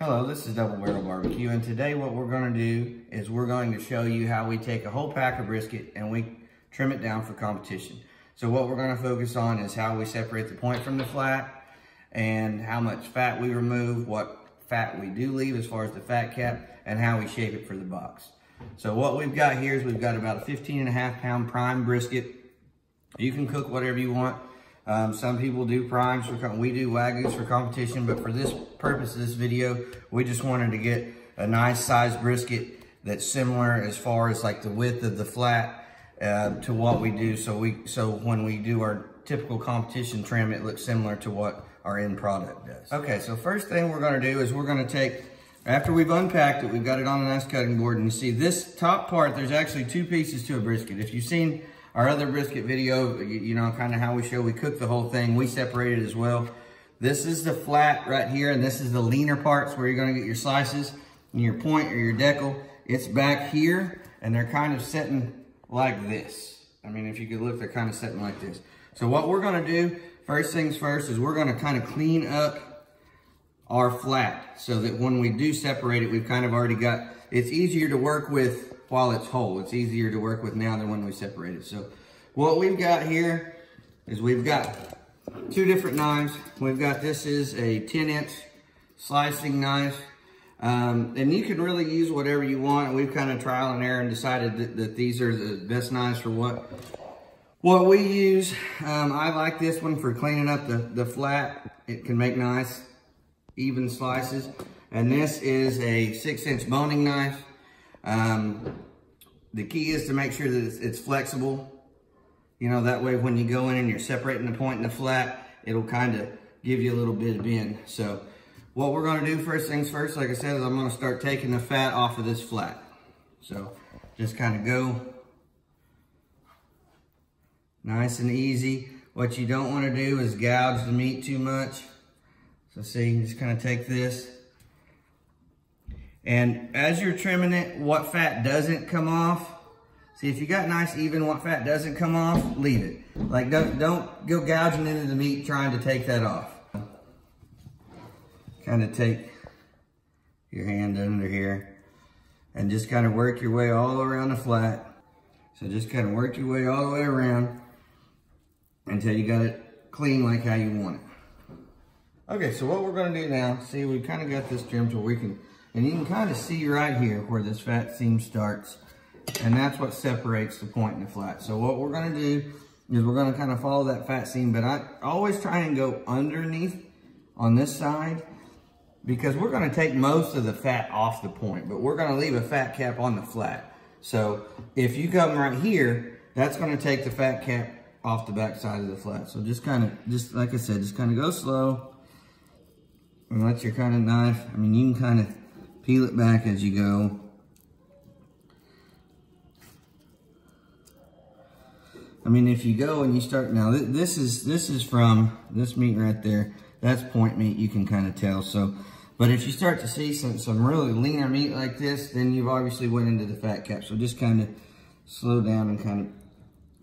Hello, this is Double Barrel Barbecue, and today what we're going to do is we're going to show you how we take a whole pack of brisket and we trim it down for competition. So what we're going to focus on is how we separate the point from the flat and how much fat we remove, what fat we do leave as far as the fat cap, and how we shape it for the box. So what we've got here is we've got about a 15.5 pound prime brisket. You can cook whatever you want. Some people do primes, we do Wagyus for competition, but for this purpose of this video, we just wanted to get a nice sized brisket that's similar as far as like the width of the flat to what we do. So when we do our typical competition trim, it looks similar to what our end product does. Okay, so first thing we're gonna do is we're gonna take, after we've unpacked it, we've got it on a nice cutting board, and you see this top part, there's actually two pieces to a brisket. If you've seen our other brisket video, you know, kind of how we cook the whole thing, we separate it as well. This is the flat right here, and this is the leaner parts where you're gonna get your slices and your point or your decal. It's back here, and they're kind of sitting like this. I mean, if you could look, they're kind of sitting like this. So what we're gonna do, first things first, is we're gonna kind of clean up our flat so that when we do separate it, we've kind of already got, it's easier to work with while it's whole. It's easier to work with now than when we separate it. So what we've got here is we've got two different knives. We've got, this is a 10-inch slicing knife. And you can really use whatever you want. We've kind of trial and error and decided that these are the best knives for what we use. I like this one for cleaning up the flat. It can make nice, even slices. And this is a 6-inch boning knife. The key is to make sure that it's flexible. You know, that way when you go in and you're separating the point and the flat, it'll kind of give you a little bit of bend. So what we're gonna do, first things first, like I said, is I'm gonna start taking the fat off of this flat. So just kind of go nice and easy. What you don't wanna do is gouge the meat too much. So see, you just kind of take this. And as you're trimming it, what fat doesn't come off, see, if you got nice even what fat doesn't come off, leave it. Like don't go gouging into the meat trying to take that off. Kind of take your hand under here and just kind of work your way all around the flat. So just kind of work your way all the way around until you got it clean like how you want it. Okay, so what we're gonna do now, see, we kind of got this trimmed where we can, and you can kind of see right here where this fat seam starts, and that's what separates the point and the flat. So what we're gonna do is we're gonna kind of follow that fat seam, but I always try and go underneath on this side because we're gonna take most of the fat off the point, but we're gonna leave a fat cap on the flat. So if you come right here, that's gonna take the fat cap off the back side of the flat. So just like I said, just kind of go slow and let your kind of knife, I mean, you can kind of peel it back as you go. I mean, if you go and you start, now this is from this meat right there. That's point meat, you can kind of tell. So, but if you start to see some really leaner meat like this, then you've obviously went into the fat cap. So just kind of slow down and kind of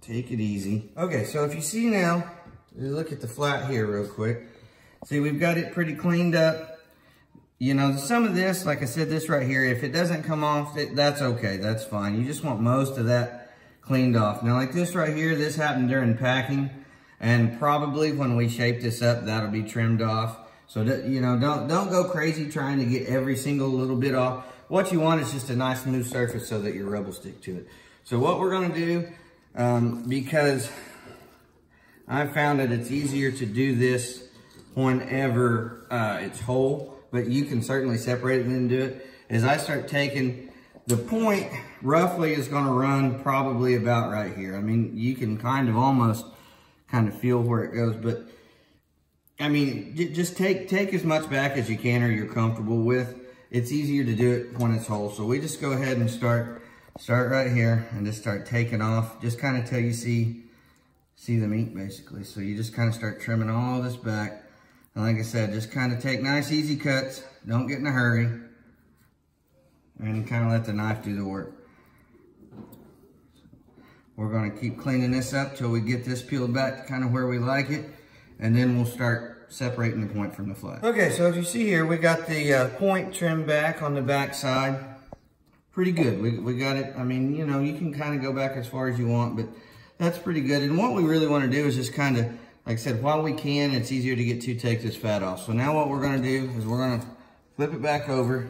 take it easy. Okay, so if you see now, look at the flat here real quick. See, we've got it pretty cleaned up. You know, some of this, like I said, this right here, if it doesn't come off, that's okay, that's fine. You just want most of that cleaned off. Now, like this right here, this happened during packing, and probably when we shape this up, that'll be trimmed off. So, you know, don't go crazy trying to get every single little bit off. What you want is just a nice smooth surface so that your rub will stick to it. So what we're gonna do, because I've found that it's easier to do this whenever it's whole, but you can certainly separate it and then do it, is I start taking, the point roughly is gonna run probably about right here. I mean, you can kind of almost kind of feel where it goes, but I mean, just take as much back as you can or you're comfortable with. It's easier to do it when it's whole. So we just go ahead and start right here and just start taking off, just kind of till you see the meat basically. So you just kind of start trimming all this back. And like I said, just kind of take nice easy cuts. Don't get in a hurry. And kind of let the knife do the work. We're gonna keep cleaning this up till we get this peeled back to kind of where we like it. And then we'll start separating the point from the flat. Okay, so as you see here, we got the point trimmed back on the back side. Pretty good. We got it. I mean, you know, you can kind of go back as far as you want, but that's pretty good. And what we really want to do is just kind of, like I said, while we can, it's easier to get to take this fat off. So now what we're going to do is we're going to flip it back over.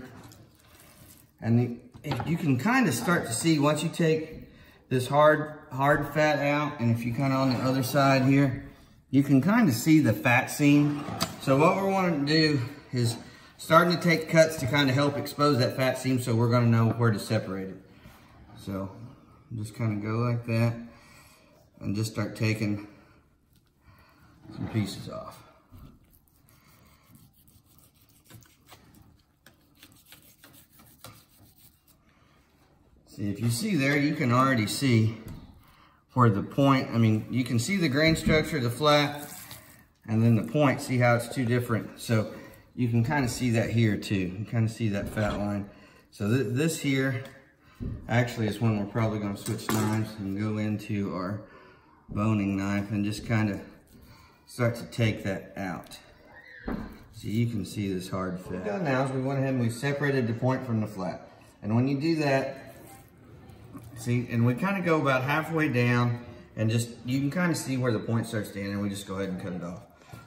And you can kind of start to see once you take this hard fat out, and if you kind of on the other side here, you can kind of see the fat seam. So what we're wanting to do is starting to take cuts to kind of help expose that fat seam, so we're going to know where to separate it. So just kind of go like that and just start taking some pieces off. See, if you see there, you can already see where the point, I mean, you can see the grain structure, the flat, and then the point, see how it's two different. So you can kind of see that here too. You can kind of see that fat line. So this here actually is when we're probably going to switch knives and go into our boning knife and just kind of start to take that out. So you can see this hard fat. What we've done now is we went ahead and we separated the point from the flat. And when you do that, see, and we kind of go about halfway down and just, you can kind of see where the point starts to end, and we just go ahead and cut it off.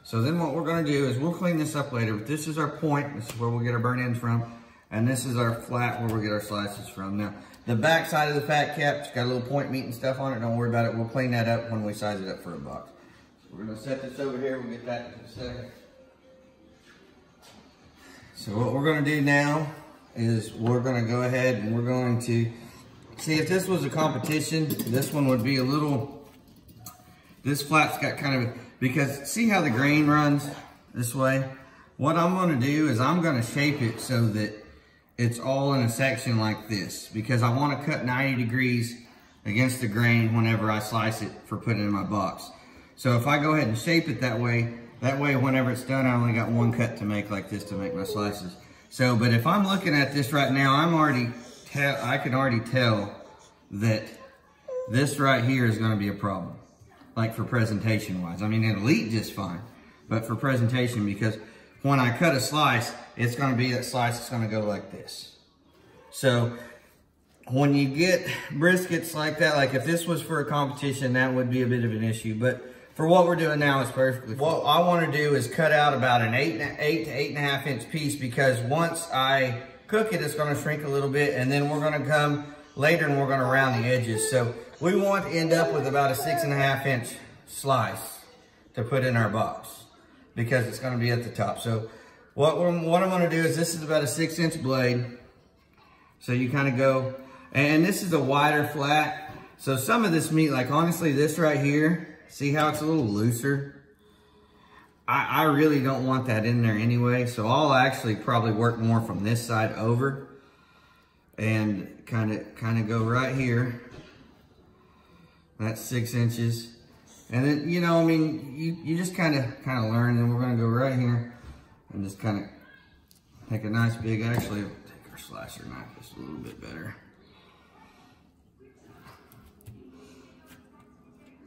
So then what we're going to do is we'll clean this up later, but this is our point. This is where we'll get our burn ends from. And this is our flat where we'll get our slices from. Now, the back side of the fat cap's got a little point meat and stuff on it. Don't worry about it. We'll clean that up when we size it up for a box. So we're going to set this over here. We'll get that in a second. So what we're going to do now is we're going to go ahead and we're going to, see, if this was a competition, this one would be a little, this flat's got kind of, because see how the grain runs this way? What I'm going to do is I'm going to shape it so that it's all in a section like this, because I want to cut 90 degrees against the grain whenever I slice it for putting it in my box. So if I go ahead and shape it that way whenever it's done, I only got one cut to make like this to make my slices. So, but if I'm looking at this right now, I can already tell that this right here is going to be a problem, like for presentation wise. I mean, it'll eat just fine, but for presentation, because when I cut a slice, it's going to be that slice is going to go like this. So when you get briskets like that, like if this was for a competition, that would be a bit of an issue, but for what we're doing now, it's perfectly fine. What I want to do is cut out about an 8 to 8.5 inch piece, because once I cook it, it's going to shrink a little bit, and then we're going to come later and we're going to round the edges. So we want to end up with about a 6.5 inch slice to put in our box, because it's going to be at the top. So what I'm going to do is, this is about a 6 inch blade. So you kind of go, and this is a wider flat. So some of this meat, like honestly, this right here, see how it's a little looser? I really don't want that in there anyway. So I'll actually probably work more from this side over and kind of go right here. That's 6 inches. And then, you know, I mean, you just kind of learn. And we're going to go right here and just kind of take a nice big, actually, take our slicer knife just a little bit better.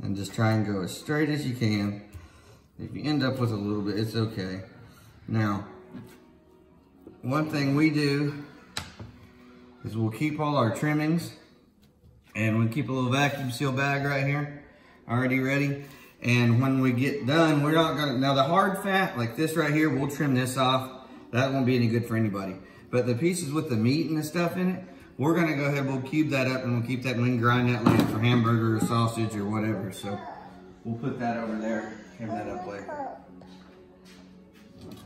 And just try and go as straight as you can. If you end up with a little bit, it's okay. Now, one thing we do is we'll keep all our trimmings, and we'll keep a little vacuum seal bag right here, already ready. And when we get done, we're not gonna, now the hard fat, like this right here, we'll trim this off. That won't be any good for anybody. But the pieces with the meat and the stuff in it, we're gonna go ahead, we'll cube that up, and we'll keep that, and we can grind that later for hamburger or sausage or whatever. So we'll put that over there, trim that up later.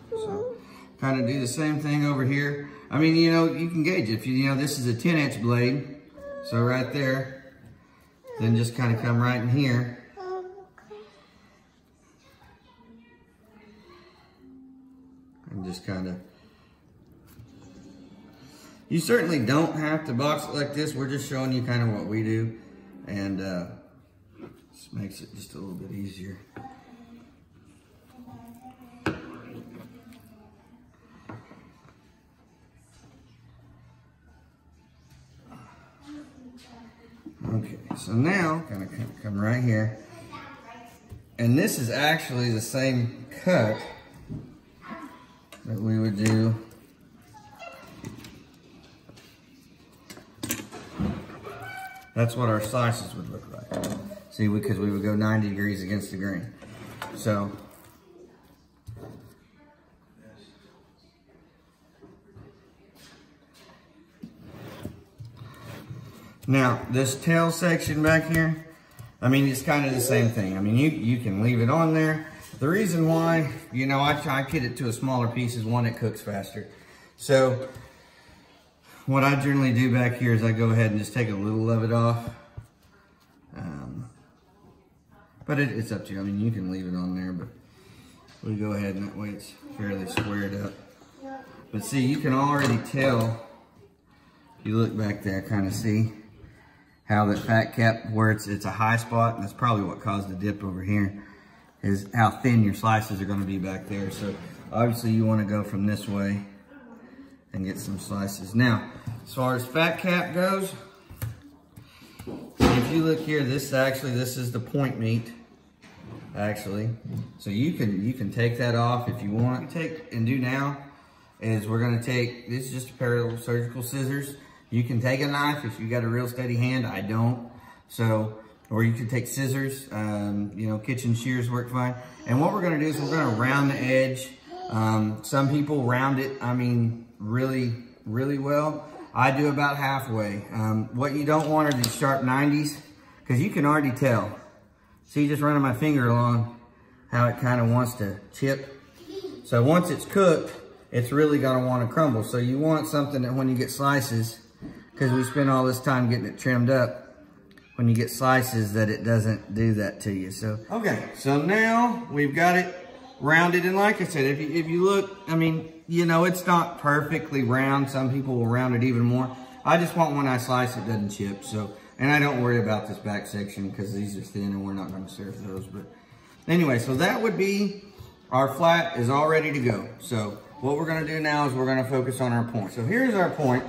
So kind of do the same thing over here. I mean, you know, you can gauge it. If you know, this is a 10 inch blade. So right there, then just kind of come right in here. And just kind of, you certainly don't have to box it like this. We're just showing you kind of what we do. And this makes it just a little bit easier. Okay, so now, kind of come right here. And this is actually the same cut that we would do. That's what our slices would look like. See, because we would go 90 degrees against the grain. So, now this tail section back here, I mean, it's kind of the same thing. I mean, you can leave it on there. The reason why, you know, I try to cut it to a smaller piece is one, it cooks faster. So what I generally do back here is I go ahead and just take a little of it off. But it's up to you. I mean, you can leave it on there, but we go ahead and that way it's fairly squared up. But see, you can already tell, if you look back there, kind of see how that fat cap, where it's a high spot, and that's probably what caused the dip over here, is how thin your slices are going to be back there. So obviously you want to go from this way and get some slices. Now, as far as fat cap goes, if you look here, this is the point meat, actually. So you can take that off if you want. Take and do now is we're going to take, this is just a pair of surgical scissors. You can take a knife if you got a real steady hand. I don't. So, or you can take scissors. You know, kitchen shears work fine. And what we're going to do is we're going to round the edge. Some people round it, I mean, really, really well. I do about halfway. What you don't want are these sharp 90s, because you can already tell. See, just running my finger along how it kind of wants to chip. So once it's cooked, it's really going to want to crumble. So you want something that when you get slices, because we spend all this time getting it trimmed up, when you get slices that it doesn't do that to you. So, okay, so now we've got it rounded. And like I said, if you look, I mean, you know, it's not perfectly round. Some people will round it even more. I just want when I slice it doesn't chip. So, and I don't worry about this back section because these are thin and we're not going to serve those. But anyway, so that would be, our flat is all ready to go. So what we're going to do now is we're going to focus on our point. So here's our point.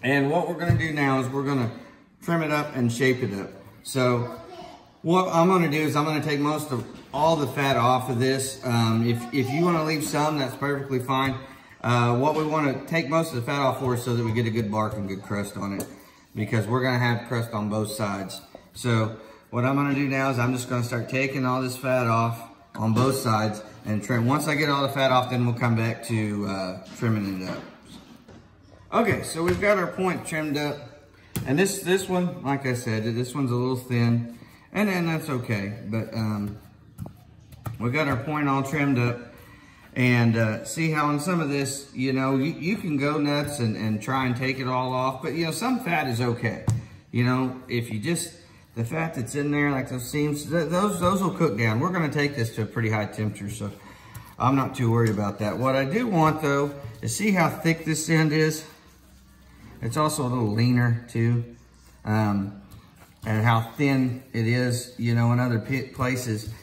And what we're going to do now is we're going to trim it up and shape it up. So what I'm going to do is I'm going to take most of all the fat off of this. If you want to leave some, that's perfectly fine. What we want to take most of the fat off for is so that we get a good bark and good crust on it, because we're going to have crust on both sides. So what I'm going to do now is I'm just going to start taking all this fat off on both sides and trim. Once I get all the fat off, then we'll come back to trimming it up. Okay, so we've got our point trimmed up. And this one, like I said, this one's a little thin, and then that's okay. But we've got our point all trimmed up. And see how in some of this, you know, you can go nuts and try and take it all off. But, you know, some fat is okay. You know, if you just, the fat that's in there, like those seams, those will cook down. We're going to take this to a pretty high temperature, so I'm not too worried about that. What I do want, though, is see how thick this end is. It's also a little leaner too, and how thin it is, you know, in other places.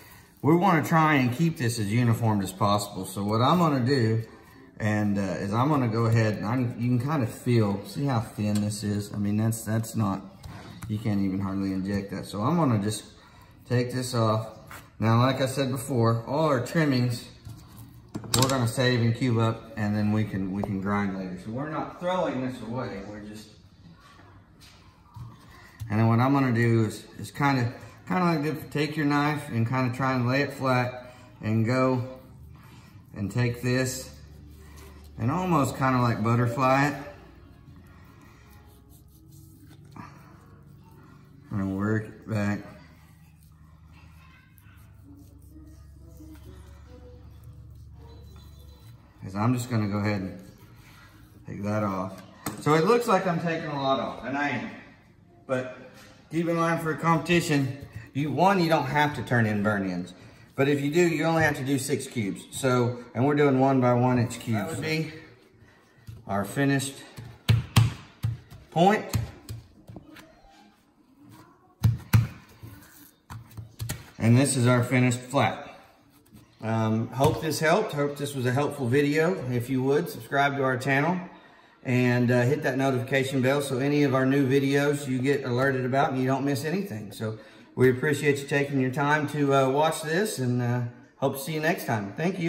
We want to try and keep this as uniform as possible. So what I'm going to do, is I'm going to go ahead and you can kind of feel, see how thin this is. I mean, that's not, you can't even hardly inject that. So I'm going to just take this off. Now, like I said before, all our trimmings, we're going to save and cube up, and then we can grind later. So we're not throwing this away. We're just, and then what I'm going to do is kind of like this, take your knife and kind of try and lay it flat and go and take this and almost kind of like butterfly it. And work it back. I'm just going to go ahead and take that off. So it looks like I'm taking a lot off, and I am. But keep in mind, for a competition, you don't have to turn in burn-ins. But if you do, you only have to do 6 cubes. So, and we're doing 1 by 1 inch cubes. That would be our finished point. And this is our finished flat. Hope this helped. Hope this was a helpful video. If you would, subscribe to our channel and hit that notification bell so any of our new videos you get alerted about and you don't miss anything. So we appreciate you taking your time to watch this, and hope to see you next time. Thank you.